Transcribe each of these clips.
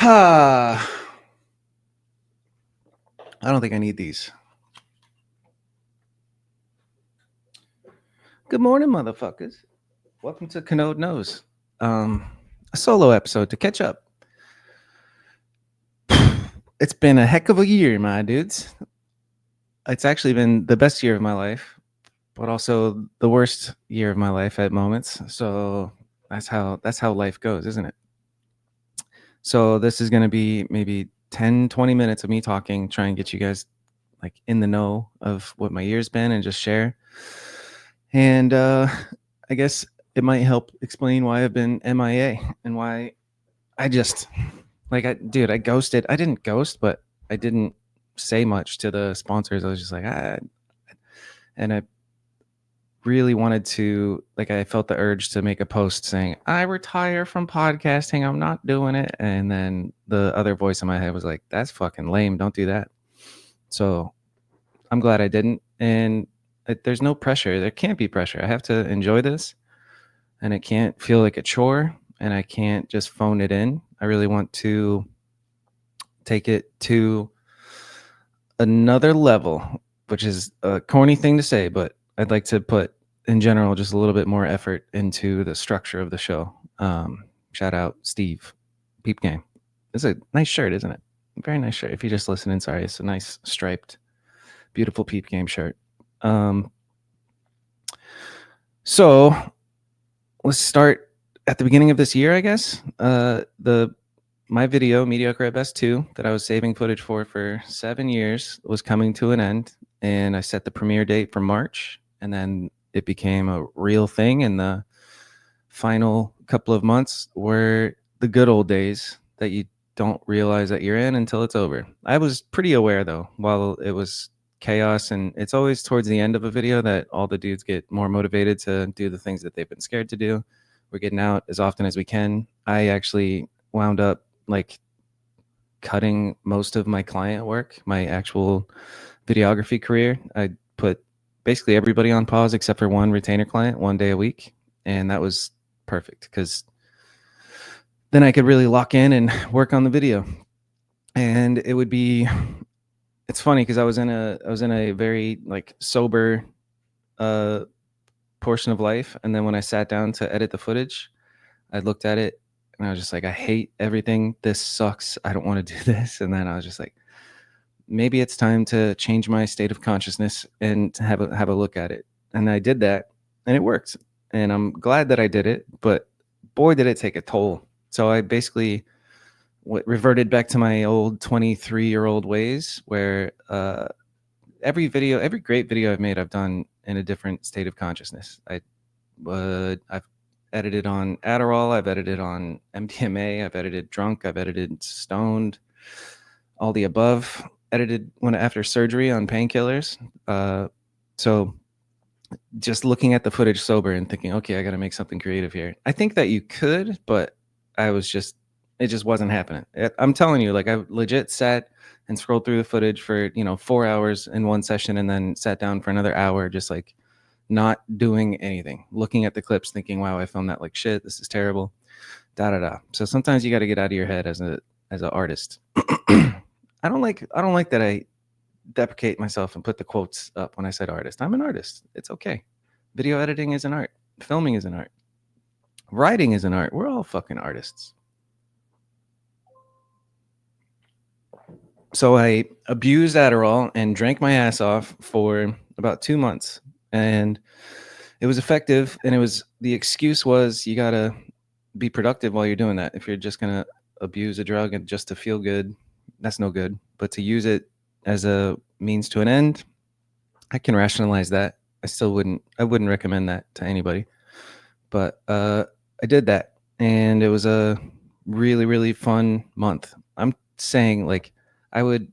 I don't think I need these. Good morning, motherfuckers. Welcome to Kanode Knows. A solo episode to catch up. It's been a heck of a year, my dudes. It's actually been the best year of my life, but also the worst year of my life at moments. So that's how life goes, isn't it? So this is going to be maybe 10, 20 minutes of me talking, try and get you guys like in the know of what my year's been and just share. And I guess it might help explain why I've been MIA and why I just I ghosted. I didn't ghost, but I didn't say much to the sponsors. I was just like, and I really wanted to, I felt the urge to make a post saying, I retire from podcasting. I'm not doing it. And then the other voice in my head was like, that's fucking lame. Don't do that. So I'm glad I didn't. And there's no pressure. There can't be pressure. I have to enjoy this. And it can't feel like a chore, and I can't just phone it in. I really want to take it to another level, which is a corny thing to say, but I'd like to put, in general, just a little bit more effort into the structure of the show. Shout out Steve, Peep Game. It's a nice shirt, isn't it? Very nice shirt. If you're just listening, sorry. It's a nice striped, beautiful Peep Game shirt. So let's start at the beginning of this year, I guess. My video, Mediocre S2, that I was saving footage for 7 years was coming to an end, and I set the premiere date for March, and then it became a real thing, and the final couple of months were the good old days that you don't realize that you're in until it's over. I was pretty aware, though, while it was chaos, and it's always towards the end of a video that all the dudes get more motivated to do the things that they've been scared to do. We're getting out as often as we can. I actually wound up cutting most of my client work, my actual videography career. I put basically everybody on pause except for one retainer client 1 day a week, and that was perfect because then I could really lock in and work on the video. And it would be, it's funny because I was in a very sober portion of life, and then when I sat down to edit the footage, I looked at it and I was just like, I hate everything. This sucks. I don't want to do this. And then I was just like, maybe it's time to change my state of consciousness and to have a look at it. And I did that, and it worked. And I'm glad that I did it, but boy, did it take a toll. So I basically reverted back to my old 23-year-old ways where every great video I've made, I've done in a different state of consciousness. I've edited on Adderall, I've edited on MDMA, I've edited drunk, I've edited stoned, all the above. Edited after surgery on painkillers. So just looking at the footage sober and thinking, okay, I got to make something creative here. I think that you could, but it just wasn't happening. I'm telling you, I legit sat and scrolled through the footage for 4 hours in one session, and then sat down for another hour, just not doing anything, looking at the clips, thinking, wow, I filmed that like shit. This is terrible. So sometimes you got to get out of your head as an artist. I don't like that I deprecate myself and put the quotes up when I said artist. I'm an artist. It's okay. Video editing is an art. Filming is an art. Writing is an art. We're all fucking artists. So I abused Adderall and drank my ass off for about 2 months, and it was effective. And the excuse was, you gotta be productive while you're doing that. If you're just gonna abuse a drug and just to feel good, that's no good. But to use it as a means to an end, I can rationalize that. I wouldn't recommend that to anybody. But I did that, and it was a really, really fun month. I'm saying I would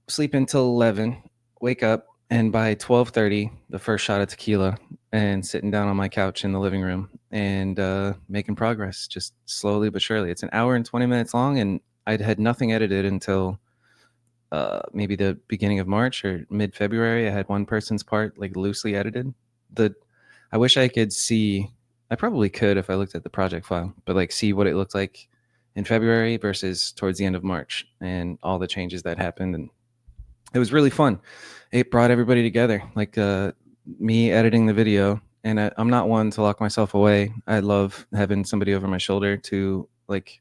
sleep until 11, wake up, and by 12:30, the first shot of tequila, and sitting down on my couch in the living room and making progress, just slowly but surely. It's an hour and 20 minutes long, and I'd had nothing edited until maybe the beginning of March or mid-February. I had one person's part loosely edited. I wish I could see. I probably could if I looked at the project file, but see what it looked like in February versus towards the end of March, and all the changes that happened. And it was really fun. It brought everybody together, like me editing the video. And I'm not one to lock myself away. I love having somebody over my shoulder to like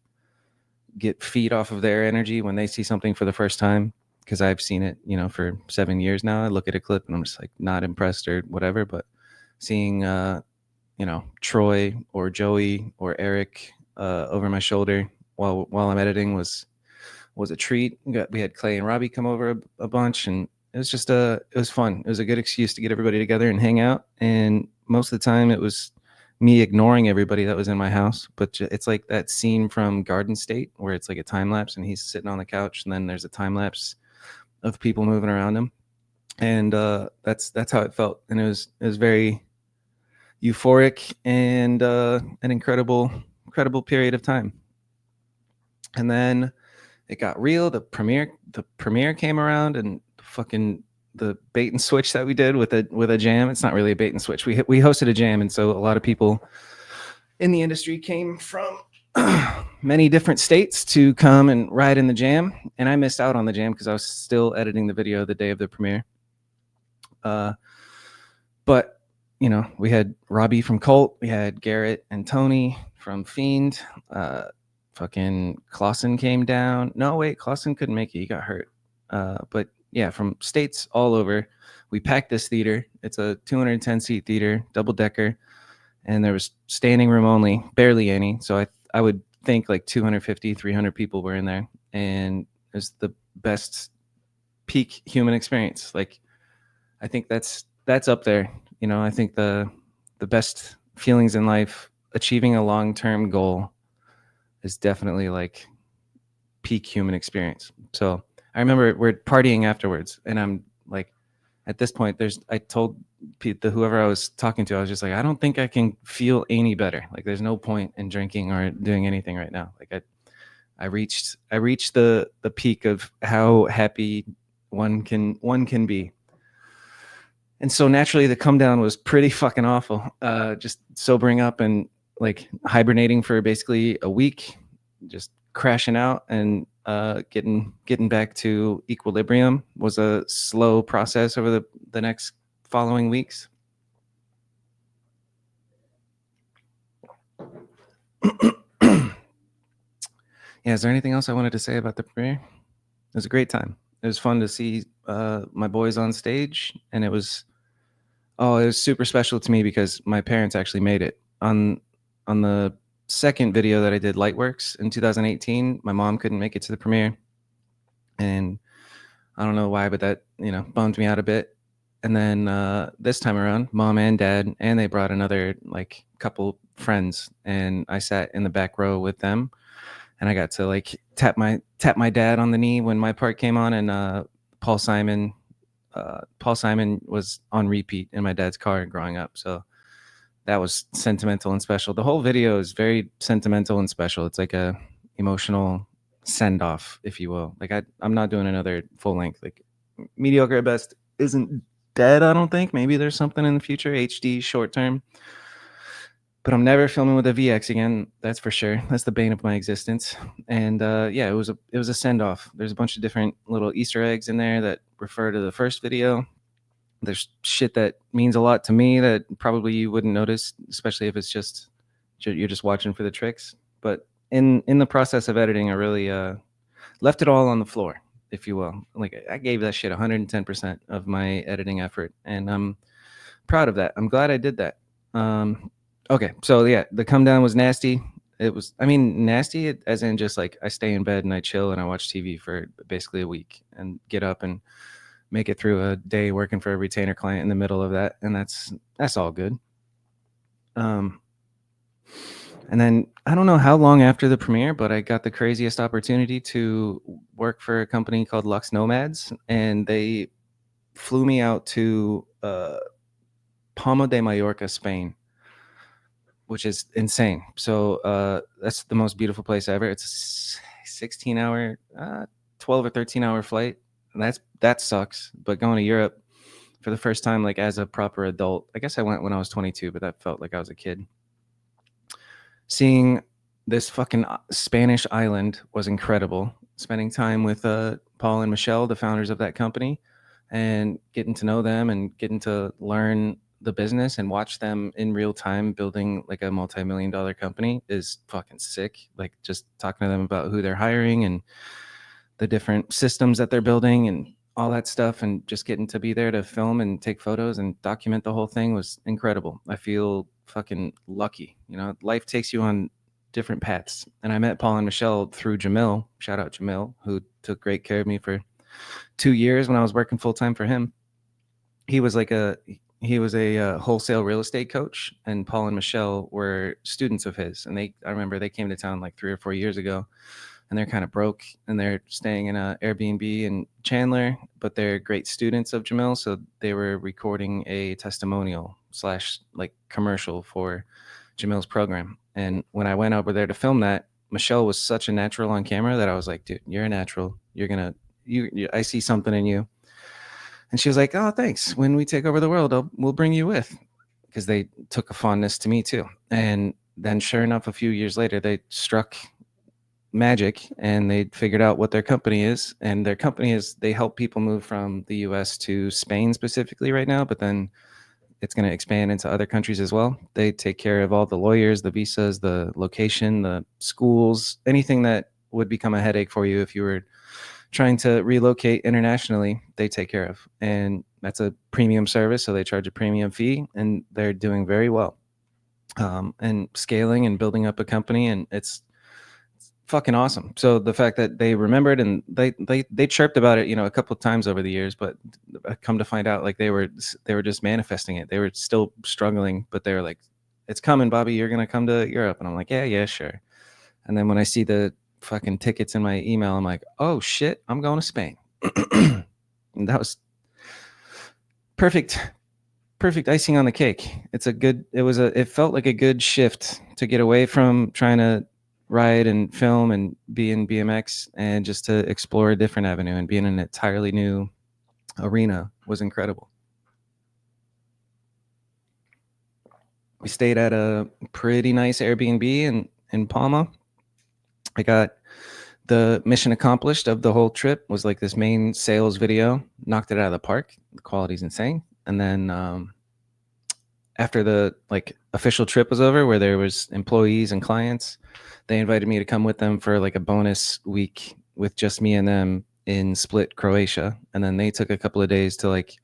get feed off of their energy when they see something for the first time, because I've seen it, for 7 years now. I look at a clip and I'm just like not impressed or whatever. But seeing Troy or Joey or Eric over my shoulder while I'm editing was a treat. We had Clay and Robbie come over a bunch, and it was fun. It was a good excuse to get everybody together and hang out. And most of the time it was me ignoring everybody that was in my house. But it's like that scene from Garden State where it's like a time lapse and he's sitting on the couch, and then there's a time lapse of people moving around him. And that's how it felt. And it was very euphoric and an incredible period of time. And then it got real. The premiere came around, and fucking the bait and switch that we did with a jam. It's not really a bait and switch. We hosted a jam, and so a lot of people in the industry came from many different states to come and ride in the jam. And I missed out on the jam because I was still editing the video the day of the premiere. But we had Robbie from Cult, we had Garrett and Tony from Fiend. Fucking Clausen came down. No, wait, Clausen couldn't make it. He got hurt. But yeah, from states all over. We packed this theater. It's a 210 seat theater, double decker, and there was standing room only, barely any. So I would think like 250, 300 people were in there, and it was the best peak human experience. Like, I think that's up there. I think the best feelings in life, achieving a long-term goal, is definitely like peak human experience. So I remember we're partying afterwards, and I'm like, at this point, I told whoever I was talking to, I was just like, I don't think I can feel any better. Like, there's no point in drinking or doing anything right now. Like, I reached the peak of how happy one can be. And so naturally the come down was pretty fucking awful. Just sobering up and like hibernating for basically a week, just crashing out, and getting back to equilibrium was a slow process over the next following weeks. Yeah, is there anything else I wanted to say about the premiere? It was a great time. It was fun to see my boys on stage, and it was super special to me because my parents actually made it. On the second video that I did, Lightworks, in 2018, my mom couldn't make it to the premiere, and I don't know why, but that bummed me out a bit. And then this time around, mom and dad, and they brought another like couple friends, and I sat in the back row with them, and I got to like tap my dad on the knee when my part came on. And Paul Simon was on repeat in my dad's car growing up, so that was sentimental and special. The whole video is very sentimental and special. It's like a emotional send off, if you will. Like, I'm not doing another full length. Like, Mediocre Best isn't dead, I don't think. Maybe there's something in the future, HD short term. But I'm never filming with a VX again, that's for sure. That's the bane of my existence. And yeah, it was a send off. There's a bunch of different little Easter eggs in there that refer to the first video. There's shit that means a lot to me that probably you wouldn't notice, especially if it's just you're just watching for the tricks. But in the process of editing, I really left it all on the floor, if you will. Like, I gave that shit 110% of my editing effort, and I'm proud of that. I'm glad I did that. Okay, so yeah, the come down was nasty. It was, nasty as in just like I stay in bed and I chill and I watch TV for basically a week and get up and make it through a day working for a retainer client in the middle of that, and that's all good. And then I don't know how long after the premiere, but I got the craziest opportunity to work for a company called Lux Nomads, and they flew me out to Palma de Mallorca, Spain, which is insane. So that's the most beautiful place ever. It's a 16-hour, 12 or 13-hour flight. And that sucks. But going to Europe for the first time, like as a proper adult, I guess I went when I was 22, but that felt like I was a kid. Seeing this fucking Spanish island was incredible. Spending time with Paul and Michelle, the founders of that company, and getting to know them and getting to learn the business and watch them in real time building like a multi-million-dollar company is fucking sick. Like just talking to them about who they're hiring and the different systems that they're building and all that stuff, and just getting to be there to film and take photos and document the whole thing was incredible. I feel fucking lucky. You know, life takes you on different paths. And I met Paul and Michelle through Jamil. Shout out Jamil, who took great care of me for 2 years when I was working full time for him. He was like a wholesale real estate coach, and Paul and Michelle were students of his. And I remember they came to town like 3 or 4 years ago, and they're kind of broke, and they're staying in a Airbnb in Chandler, but they're great students of Jamil. So they were recording a testimonial slash like commercial for Jamil's program. And when I went over there to film that, Michelle was such a natural on camera that I was like, dude, you're a natural. You're gonna, I see something in you. And she was like, oh, thanks. When we take over the world, we'll bring you with, because they took a fondness to me too. And then sure enough, a few years later, they struck magic and they figured out what their company is. And their company is, they help people move from the US to Spain specifically right now, but then it's going to expand into other countries as well. They take care of all the lawyers, the visas, the location, the schools, anything that would become a headache for you if you were trying to relocate internationally, they take care of. And that's a premium service, so they charge a premium fee, and they're doing very well, and scaling and building up a company, and it's fucking awesome. So the fact that they remembered, and they chirped about it, you know, a couple of times over the years, but I come to find out like they were just manifesting it. They were still struggling, but they were like, it's coming, Bobby, you're gonna come to Europe. And I'm like, yeah, sure. And then when I see the fucking tickets in my email, I'm like, oh shit, I'm going to Spain. And that was perfect icing on the cake. It felt like a good shift to get away from trying to ride and film and be in BMX, and just to explore a different avenue and be in an entirely new arena was incredible. We stayed at a pretty nice Airbnb in Palma. I got the mission accomplished of the whole trip was like this main sales video, knocked it out of the park. The quality's insane. And then after the like official trip was over, where there was employees and clients, they invited me to come with them for like a bonus week with just me and them in Split, Croatia. And then they took a couple of days to like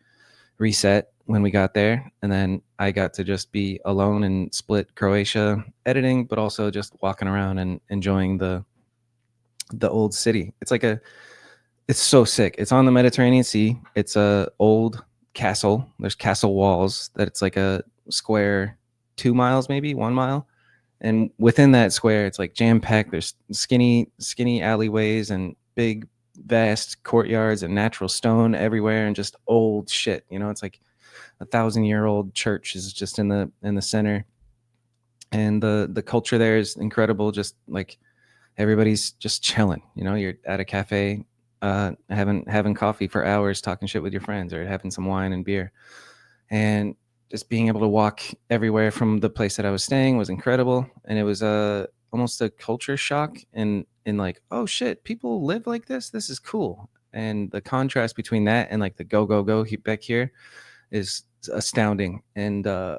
reset when we got there. And then I got to just be alone in Split, Croatia, editing, but also just walking around and enjoying the old city. It's so sick. It's on the Mediterranean Sea. It's a old castle. There's castle walls that it's like a square 2 miles, maybe 1 mile. And within that square, it's like jam packed. There's skinny alleyways and big, vast courtyards and natural stone everywhere, and just old shit. You know, it's like 1,000-year-old church is just in the center. And the culture there is incredible. Just like everybody's just chilling. You know, you're at a cafe, having coffee for hours, talking shit with your friends, or having some wine and beer. And just being able to walk everywhere from the place that I was staying was incredible. And it was almost a culture shock, in like, oh shit, people live like this. This is cool. And the contrast between that and like the go back here is astounding. And I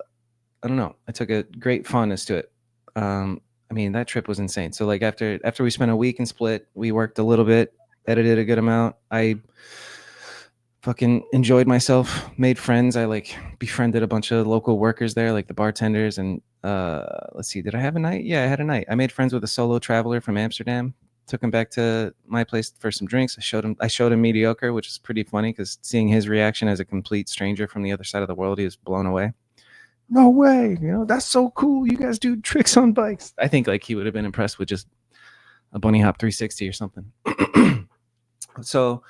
don't know, I took a great fondness to it. I mean, that trip was insane. So like after we spent a week in Split, we worked a little bit, edited a good amount. I fucking enjoyed myself, made friends. I like befriended a bunch of local workers there, like the bartenders. And let's see, did I have a night? Yeah, I had a night. I made friends with a solo traveler from Amsterdam. Took him back to my place for some drinks. I showed him Mediocre, which is pretty funny because seeing his reaction as a complete stranger from the other side of the world, he was blown away. No way, you know, that's so cool. You guys do tricks on bikes. I think like he would have been impressed with just a bunny hop 360 or something. So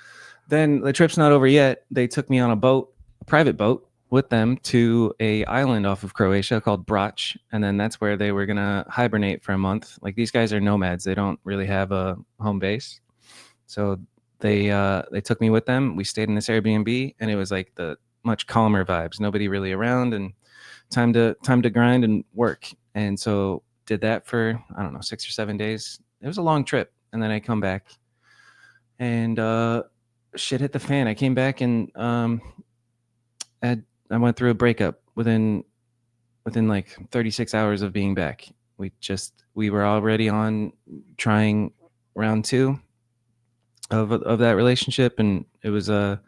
then the trip's not over yet. They took me on a private boat with them to a island off of Croatia called Brač. And then that's where they were going to hibernate for a month. Like these guys are nomads. They don't really have a home base. So they took me with them. We stayed in this Airbnb, and it was like the much calmer vibes. Nobody really around, and time to grind and work. And so did that for, I don't know, 6 or 7 days. It was a long trip, and then I come back, and shit hit the fan. I came back, and I went through a breakup within like 36 hours of being back. We were already on trying round 2 of that relationship, and it was the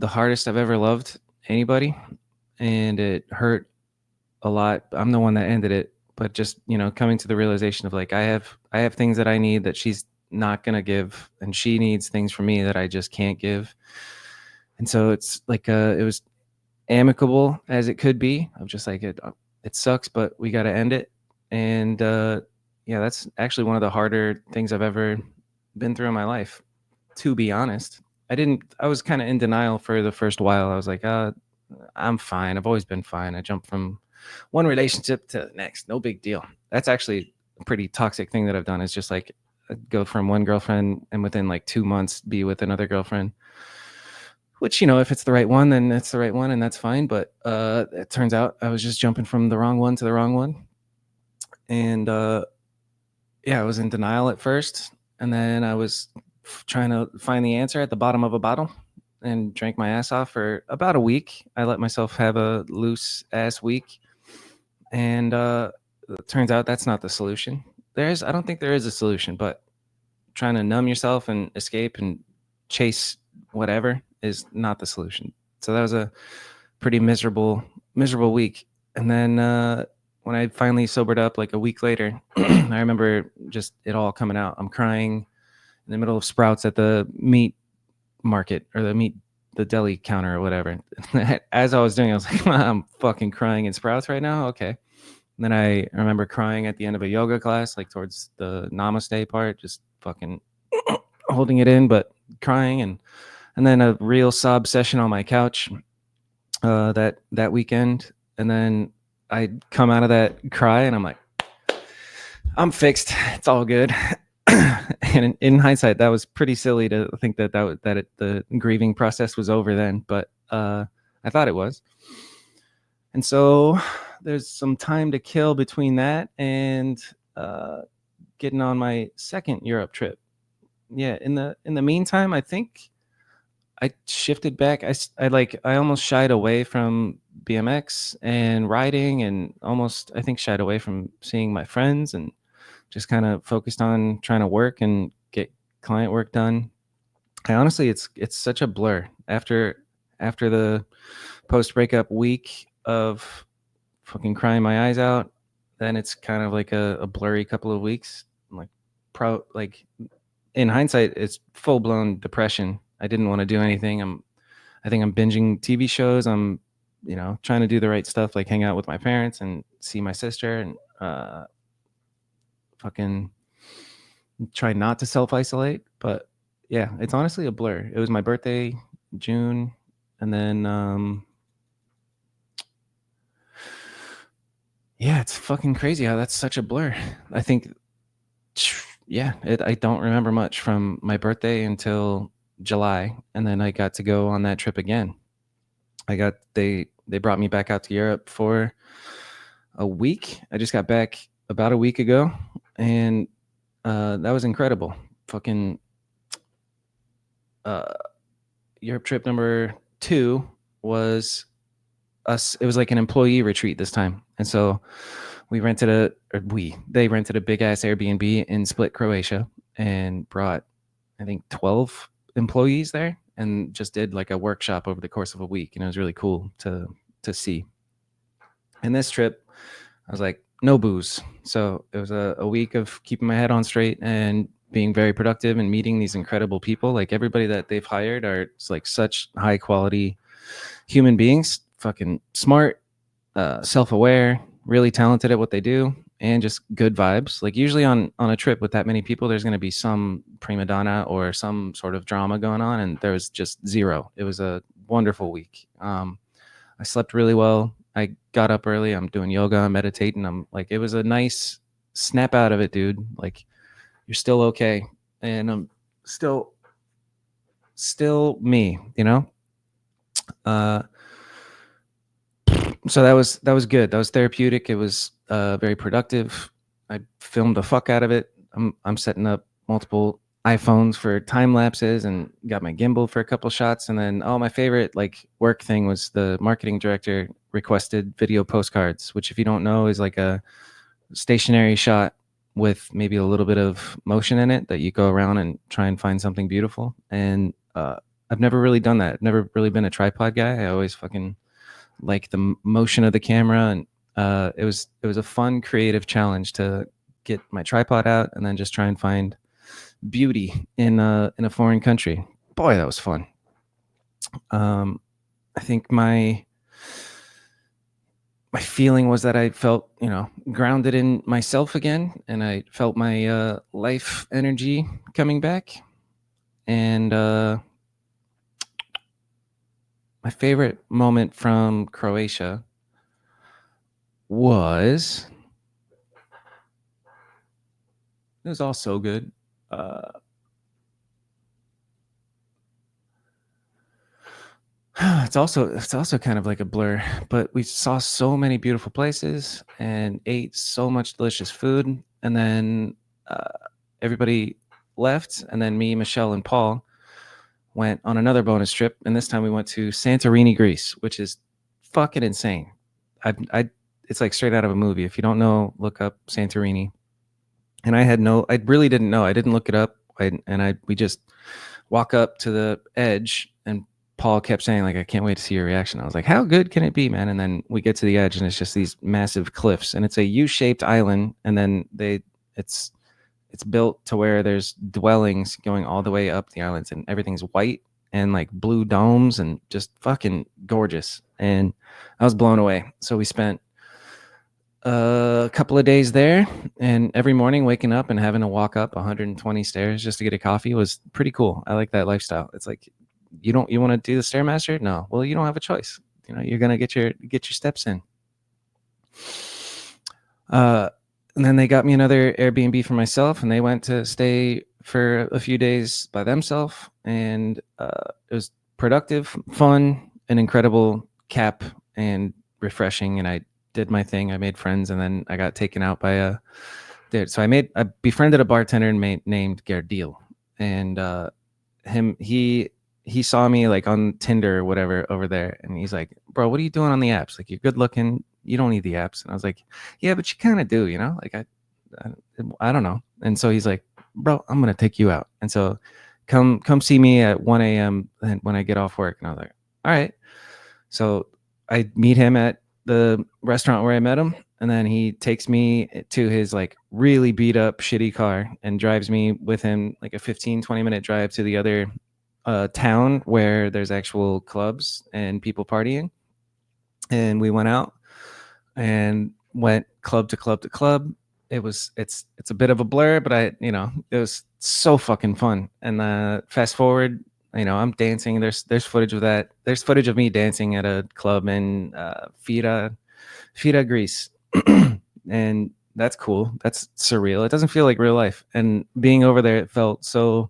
hardest I've ever loved anybody, and it hurt a lot. I'm the one that ended it, but just, coming to the realization of like I have things that I need that she's not going to give, and she needs things from me that I just can't give. And so it's like it was amicable as it could be. I'm just like, it sucks, but we got to end it. And yeah, that's actually one of the harder things I've ever been through in my life, to be honest. I was kind of in denial for the first while. I was like, I'm fine. I've always been fine. I jumped from one relationship to the next. No big deal. That's actually a pretty toxic thing that I've done, is just like go from one girlfriend and within like 2 months be with another girlfriend, which, if it's the right one, then it's the right one, and that's fine. But it turns out I was just jumping from the wrong one to the wrong one. And yeah, I was in denial at first. And then I was trying to find the answer at the bottom of a bottle, and drank my ass off for about a week. I let myself have a loose ass week. And it turns out that's not the solution. I don't think there is a solution, but trying to numb yourself and escape and chase whatever is not the solution. So that was a pretty miserable week. And then when I finally sobered up like a week later, I remember just it all coming out. I'm crying in the middle of Sprouts at the meat market, or the deli counter or whatever. As I was doing, I was like, I'm fucking crying in Sprouts right now. Okay. And then I remember crying at the end of a yoga class, like towards the namaste part, just fucking holding it in, but crying. And then a real sob session on my couch that weekend. And then I come out of that cry, and I'm like, I'm fixed. It's all good. And in hindsight, that was pretty silly to think that the grieving process was over then, but I thought it was. And so there's some time to kill between that and getting on my second Europe trip. Yeah, in the meantime, I think I shifted back. I almost shied away from BMX and riding, and almost, I think, shied away from seeing my friends, and just kind of focused on trying to work and get client work done. I honestly, it's such a blur after the post breakup week of fucking crying my eyes out. Then it's kind of like a blurry couple of weeks. I'm like in hindsight, it's full blown depression. I didn't want to do anything. I think I'm binging TV shows. I'm, trying to do the right stuff, like hang out with my parents and see my sister, and fucking try not to self-isolate. But yeah, it's honestly a blur. It was my birthday, June, and then yeah, it's fucking crazy how that's such a blur. I think, yeah, I don't remember much from my birthday until July, and then I got to go on that trip again. They brought me back out to Europe for a week. I just got back about a week ago, and that was incredible. Fucking Europe trip number 2 was us. It was like an employee retreat this time, and so they rented a big ass Airbnb in Split, Croatia, and brought, I think, 12 employees there, and just did like a workshop over the course of a week, and it was really cool to see. And this trip, I was like, no booze. So it was a week of keeping my head on straight and being very productive and meeting these incredible people. Like, everybody that they've hired are like such high quality human beings, fucking smart, self-aware, really talented at what they do, and just good vibes. Like, usually on a trip with that many people, there's going to be some prima donna or some sort of drama going on, and there was just zero. It was a wonderful week. I slept really well. I got up early. I'm doing yoga. I'm meditating. I'm like, it was a nice snap out of it, dude. Like, you're still okay, and I'm still me. Uh, So that was good. That was therapeutic. It was very productive. I filmed the fuck out of it. I'm setting up multiple iPhones for time lapses and got my gimbal for a couple shots. And then my favorite like work thing was the marketing director requested video postcards, which if you don't know is like a stationary shot with maybe a little bit of motion in it that you go around and try and find something beautiful. And I've never really done that. I've never really been a tripod guy. I always fucking like the motion of the camera, and it was a fun creative challenge to get my tripod out and then just try and find beauty in a foreign country. Boy, that was fun. I think my feeling was that I felt, grounded in myself again, and I felt my life energy coming back. And my favorite moment from Croatia was it was all so good. It's also kind of like a blur, but we saw so many beautiful places and ate so much delicious food, and then everybody left, and then me, Michelle, and Paul went on another bonus trip, and this time we went to Santorini, Greece, which is fucking insane. I it's like straight out of a movie. If you don't know, look up Santorini. And I really didn't know. I didn't look it up. We just walk up to the edge, and Paul kept saying like, I can't wait to see your reaction. I was like, how good can it be, man? And then we get to the edge, and it's just these massive cliffs, and it's a U-shaped island, and then it's built to where there's dwellings going all the way up the islands, and everything's white and like blue domes and just fucking gorgeous. And I was blown away. So we spent a couple of days there, and every morning waking up and having to walk up 120 stairs just to get a coffee was pretty cool. I like that lifestyle. It's like you want to do the Stairmaster? No. Well, you don't have a choice. You're gonna get your steps in. And then they got me another Airbnb for myself, and they went to stay for a few days by themselves, and it was productive, fun, an incredible cap, and refreshing. And I did my thing. I made friends, and then I got taken out by a dude. So I befriended a bartender named Gerdil, and he saw me like on Tinder or whatever over there, and he's like, bro, what are you doing on the apps? Like, you're good looking, you don't need the apps. And I was like, yeah, but you kind of do, like I don't know. And so he's like, bro, I'm gonna take you out, and so come see me at 1 a.m. when I get off work. And I was like, all right. So I meet him at the restaurant where I met him, and then he takes me to his like really beat up shitty car and drives me with him like a 15-20 minute drive to the other town where there's actual clubs and people partying. And we went out and went club to club to club. It's a bit of a blur, but it was so fucking fun. And fast forward, I'm dancing. There's footage of that. There's footage of me dancing at a club in Fira, Greece. And that's cool. That's surreal. It doesn't feel like real life. And being over there, it felt so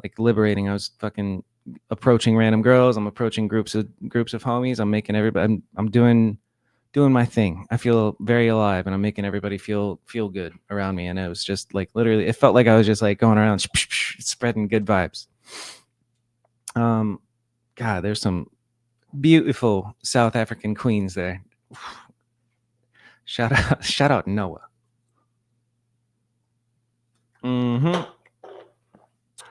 like liberating. I was fucking approaching random girls. I'm approaching groups of homies. I'm making everybody. I'm doing my thing. I feel very alive, and I'm making everybody feel good around me. And it was just like literally, it felt like I was just like going around spreading good vibes. God, there's some beautiful South African queens there. Shout out Noah.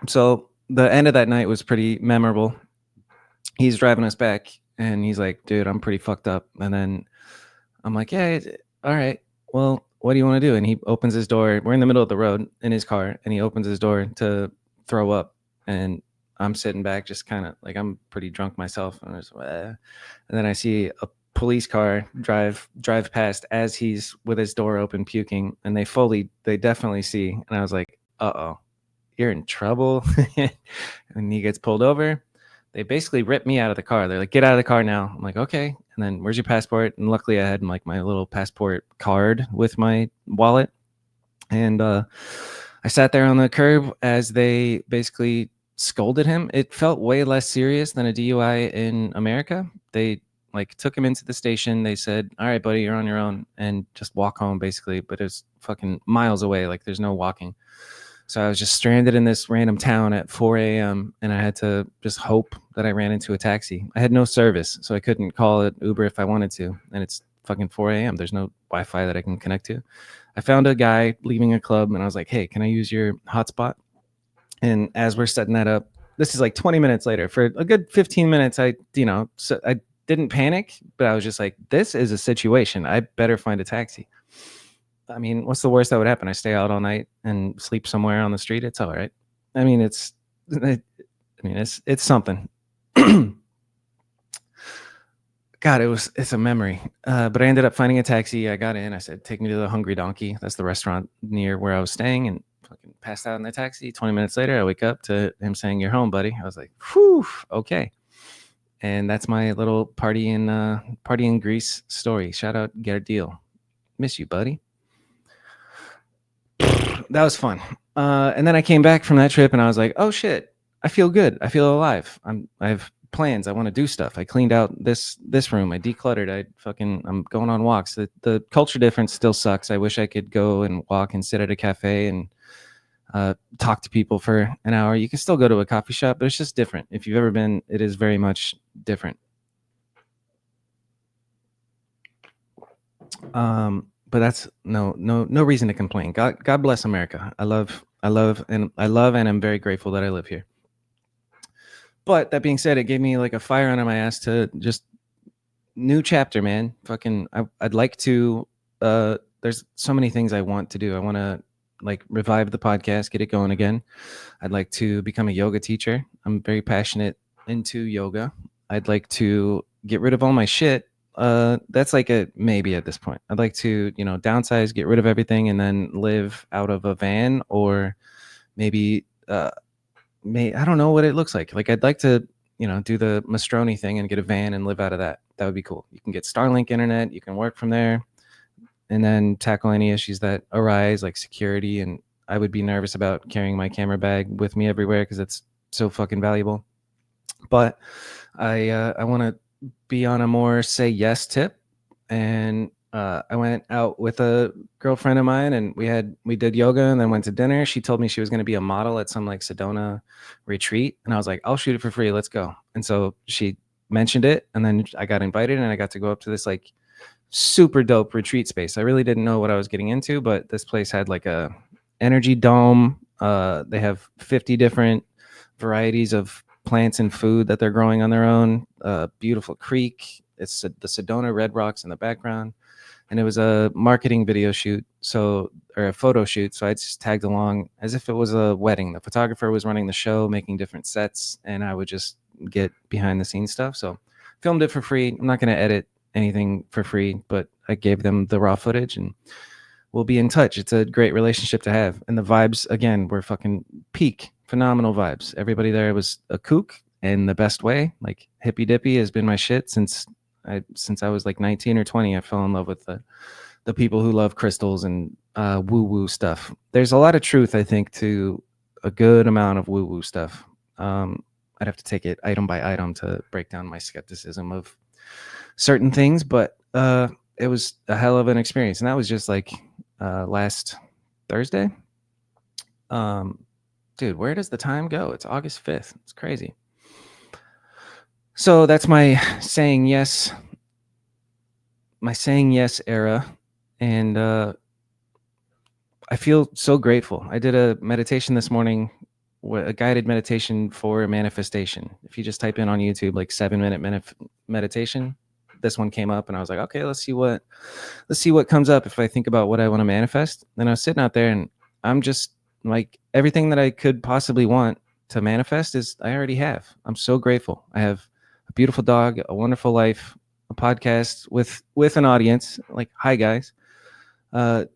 So the end of that night was pretty memorable. He's driving us back, and he's like, dude, I'm pretty fucked up. And then I'm like, yeah, all right. Well, what do you want to do? And he opens his door. We're in the middle of the road in his car, and he opens his door to throw up. And I'm sitting back, just kind of like, I'm pretty drunk myself. And then I see a police car drive past as he's with his door open puking, and they definitely see. And I was like, uh-oh, you're in trouble. And he gets pulled over. They basically ripped me out of the car. They're like, get out of the car now. I'm like, okay. And then, where's your passport? And luckily I had like my little passport card with my wallet. And I sat there on the curb as they basically scolded him. It felt way less serious than a DUI in America. They Like, took him into the station. They said, all right, buddy, you're on your own, and just walk home, basically. But it was fucking miles away. Like, there's no walking. So I was just stranded in this random town at 4 a.m. and I had to just hope that I ran into a taxi. I had no service, so I couldn't call it Uber if I wanted to. And it's fucking 4 a.m. There's no Wi-Fi that I can connect to. I found a guy leaving a club and I was like, hey, can I use your hotspot? And as we're setting that up, this is like 20 minutes later. For a good 15 minutes, I didn't panic, but I was just like, this is a situation. I better find a taxi. I mean, what's the worst that would happen? I stay out all night and sleep somewhere on the street. It's all right. I mean, it's something. God, it's a memory. But I ended up finding a taxi. I got in. I said, take me to the Hungry Donkey. That's the restaurant near where I was staying, and fucking passed out in the taxi. 20 minutes later, I wake up to him saying, you're home, buddy. I was like, whew, okay. And that's my little party in Greece story. Shout out Gerdil. Miss you, buddy. That was fun. And then I came back from that trip and I was like, oh shit, I feel good. I feel alive. I have plans. I want to do stuff. I cleaned out this room. I decluttered. I'm going on walks. The culture difference still sucks. I wish I could go and walk and sit at a cafe and talk to people for an hour. You can still go to a coffee shop, but it's just different. If you've ever been, it is very much different. But that's no reason to complain. God bless America. I love and I'm very grateful that I live here. But that being said, it gave me like a fire under my ass to just new chapter, man. Fucking I'd like to there's so many things I want to do. I want to like revive the podcast, get it going again. I'd like to become a yoga teacher. I'm very passionate into yoga. I'd like to get rid of all my shit. That's like a maybe at this point. I'd like to, downsize, get rid of everything, and then live out of a van, or maybe I don't know what it looks like. Like, I'd like to, do the Mastroni thing and get a van and live out of that. That would be cool. You can get Starlink internet, you can work from there, and then tackle any issues that arise, like security. And I would be nervous about carrying my camera bag with me everywhere because it's so fucking valuable. But I want to be on a more say yes tip, and I went out with a girlfriend of mine and we did yoga and then went to dinner. She told me she was going to be a model at some like Sedona retreat, and I was like, I'll shoot it for free, let's go. And so she mentioned it, and then I got invited and I got to go up to this like super dope retreat space. I really didn't know what I was getting into, but this place had like a energy dome. They have 50 different varieties of plants and food that they're growing on their own. Beautiful creek. It's the Sedona Red Rocks in the background. And it was a marketing video shoot, or a photo shoot. So I just tagged along as if it was a wedding. The photographer was running the show, making different sets, and I would just get behind the scenes stuff. So filmed it for free. I'm not going to edit anything for free, but I gave them the raw footage, and we'll be in touch. It's a great relationship to have. And the vibes, again, were fucking peak. Phenomenal vibes. Everybody there was a kook in the best way. Like, hippy dippy has been my shit since I was like 19 or 20. I fell in love with the people who love crystals and woo woo stuff. There's a lot of truth, I think, to a good amount of woo woo stuff. I'd have to take it item by item to break down my skepticism of certain things, but it was a hell of an experience. And that was just like last Thursday. Dude, where does the time go? It's August 5th. It's crazy. So that's my saying yes era. And I feel so grateful. I did a meditation this morning, a guided meditation for manifestation. If you just type in on YouTube, like 7-minute meditation, this one came up and I was like, okay, let's see what comes up if I think about what I want to manifest. And I was sitting out there and I'm just like, everything that I could possibly want to manifest is I already have. I'm so grateful. I have a beautiful dog, a wonderful life, a podcast with an audience. Like, hi guys. I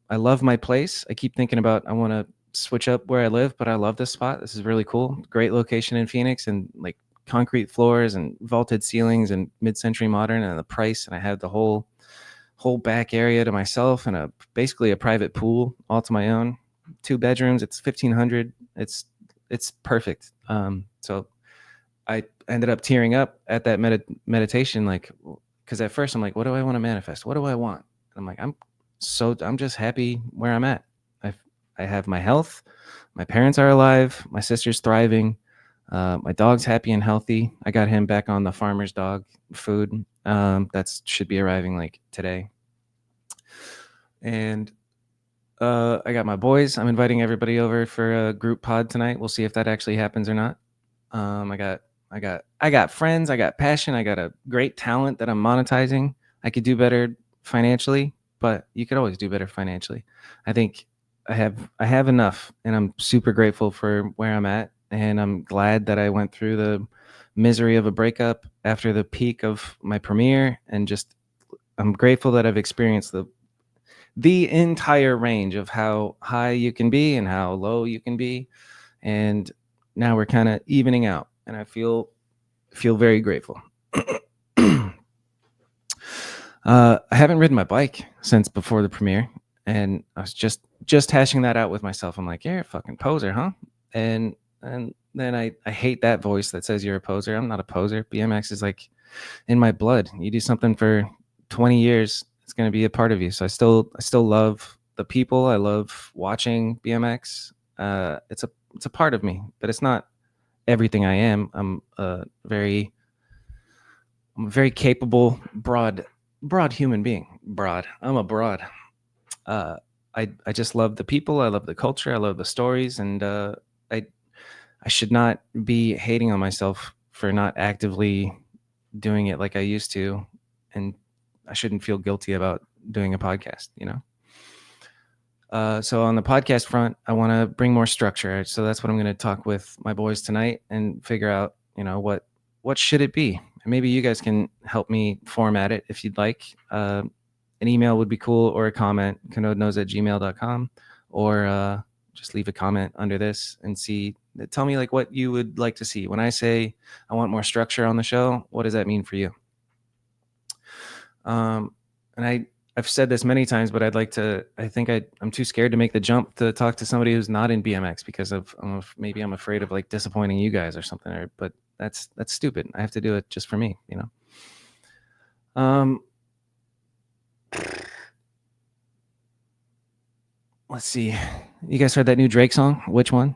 love my place. I keep thinking about, I want to switch up where I live, but I love this spot. This is really cool. Great location in Phoenix, and like concrete floors and vaulted ceilings and mid-century modern, and the price. And I have the whole back area to myself, and basically a private pool all to my own. 2 bedrooms. It's 1,500. It's perfect. So I ended up tearing up at that meditation, like, because at first I'm like, what do I want to manifest? What do I want? And I'm like, I'm just happy where I'm at. I I have my health. My parents are alive. My sister's thriving. My dog's happy and healthy. I got him back on the farmer's dog food. That should be arriving like today. And I got my boys. I'm inviting everybody over for a group pod tonight. We'll see if that actually happens or not. I got friends. I got passion. I got a great talent that I'm monetizing. I could do better financially, but you could always do better financially. I think I have enough, and I'm super grateful for where I'm at, and I'm glad that I went through the misery of a breakup after the peak of my premiere, and just I'm grateful that I've experienced the entire range of how high you can be and how low you can be, and now we're kind of evening out, and I feel very grateful. I haven't ridden my bike since before the premiere, and I was just hashing that out with myself. I'm like, you're a fucking poser, huh? And then I hate that voice that says you're a poser. I'm not a poser. BMX is like in my blood. You do something for 20 years, it's going to be a part of you. So I still love the people. I love watching BMX. It's a part of me, but it's not everything I am. I'm a very capable, broad human being. Broad. I'm a broad. Uh, I just love the people. I love the culture. I love the stories, and I I should not be hating on myself for not actively doing it like I used to, and I shouldn't feel guilty about doing a podcast. So on the podcast front, I want to bring more structure. So that's what I'm going to talk with my boys tonight and figure out, what should it be? And maybe you guys can help me format it if you'd like. An email would be cool, or a comment, kanodeknows@gmail.com, or just leave a comment under this and tell me like what you would like to see. When I say I want more structure on the show, what does that mean for you? And I've said this many times, but I'm too scared to make the jump to talk to somebody who's not in BMX because maybe I'm afraid of like disappointing you guys or something, but that's stupid. I have to do it just for me. Um, let's see. You guys heard that new Drake song? Which one?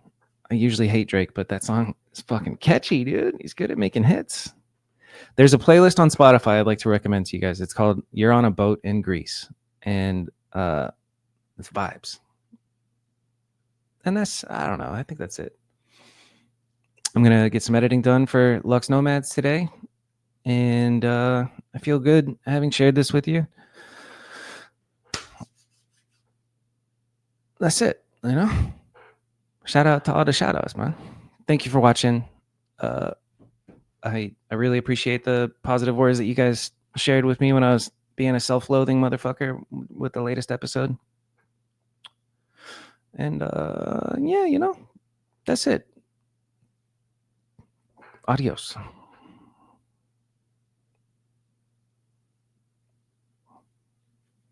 I usually hate Drake, but that song is fucking catchy, dude. He's good at making hits. There's a playlist on Spotify I'd like to recommend to you guys. It's called "You're on a Boat in Greece," and it's vibes. And I don't know. I think that's it. I'm gonna get some editing done for Lux Nomads today, and I feel good having shared this with you. That's it. Shout out to all the shout outs, man. Thank you for watching. I really appreciate the positive words that you guys shared with me when I was being a self-loathing motherfucker with the latest episode. And yeah, that's it. Adios.